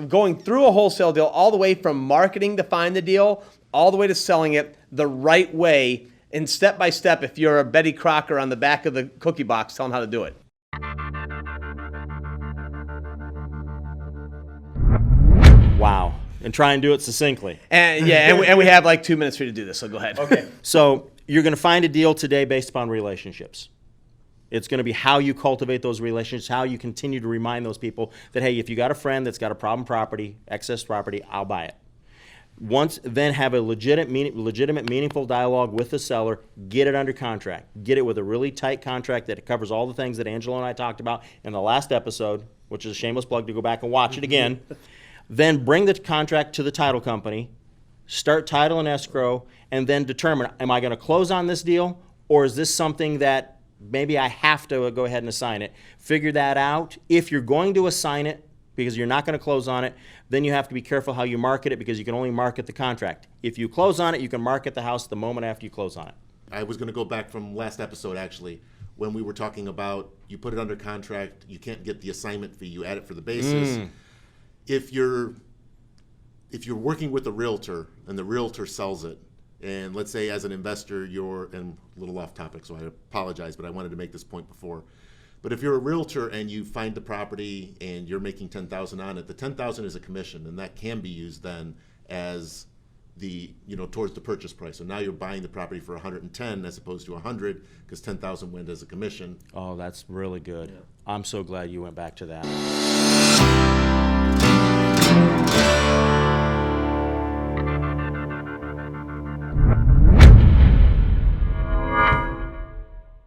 going through a wholesale deal all the way from marketing to find the deal, all the way to selling it the right way, and step by step, if you're a Betty Crocker on the back of the cookie box, tell them how to do it. Wow. And try and do it succinctly. And and we have like 2 minutes for you to do this, so go ahead. Okay. So you're going to find a deal today based upon relationships. It's going to be how you cultivate those relationships, how you continue to remind those people that, hey, if you got a friend that's got a problem property, excess property, I'll buy it. Then have a legitimate, meaningful dialogue with the seller. Get it under contract. Get it with a really tight contract that covers all the things that Angelo and I talked about in the last episode, which is a shameless plug to go back and watch it again. Then bring the contract to the title company, start title and escrow, and then determine, am I going to close on this deal, or is this something that maybe I have to go ahead and assign it? Figure that out. If you're going to assign it, because you're not going to close on it, then you have to be careful how you market it, because you can only market the contract. If you close on it, you can market the house the moment after you close on it. I was going to go back from last episode, actually, when we were talking about you put it under contract, you can't get the assignment fee, you add it for the basis. If you're working with a realtor and the realtor sells it, and let's say as an investor and a little off topic, so I apologize, but I wanted to make this point before. But if you're a realtor and you find the property and you're making $10,000 on it, the $10,000 is a commission, and that can be used then as towards the purchase price. So now you're buying the property for 110 as opposed to 100, because 10,000 went as a commission. Oh, that's really good. Yeah. I'm so glad you went back to that.